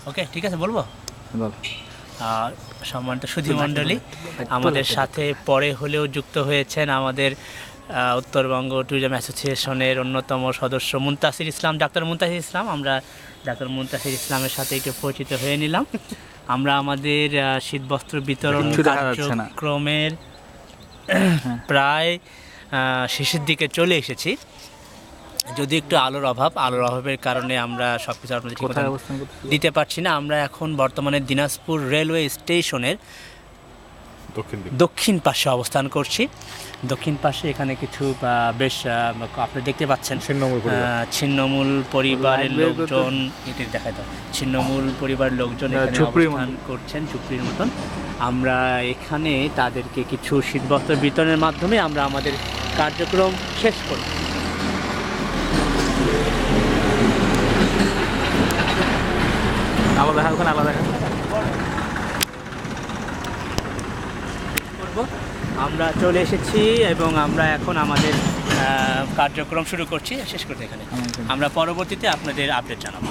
ওকে, ঠিক আছে, বলবো। বল। সম্মানিত সুধীমণ্ডলী, আমাদের সাথে পরে হলেও যুক্ত হয়েছেন আমাদের উত্তরবঙ্গ ট্যুরিজম অ্যাসোসিয়েশনের অন্যতম সদস্য মুনতাসির ইসলাম, ডাক্তার মুনতাসির ইসলাম। আমরা ডাক্তার মুনতাসির ইসলামের সাথে একটু পরিচিত হয়ে নিলাম। আমরা আমাদের শীতবস্ত্র বিতরণ কার্যক্রমের প্রায় শেষের দিকে চলে এসেছি। যদি একটু আলোর অভাবের কারণে আমরা সব কিছু আপনাদের দিতে পারছি না। আমরা এখন বর্তমানে দিনাজপুর রেলওয়ে স্টেশনের দক্ষিণ পাশে অবস্থান করছি। দক্ষিণ পাশে এখানে কিছু বেশ আপনি দেখতে পাচ্ছেন ছিন্নমূল পরিবারের লোকজন, এটি দেখা যায় ছিন্নমূল পরিবারের লোকজন এখানে অবস্থান করছেন ঝুপড়ির মতন। আমরা এখানে তাদেরকে কিছু শীতবস্ত্র বিতরণের মাধ্যমে আমরা আমাদের কার্যক্রম শেষ করি। আমরা চলে এসেছি এবং আমরা এখন আমাদের কার্যক্রম শুরু করছি, শেষ করতে এখানে। আমরা পরবর্তীতে আপনাদের আপডেট জানাবো।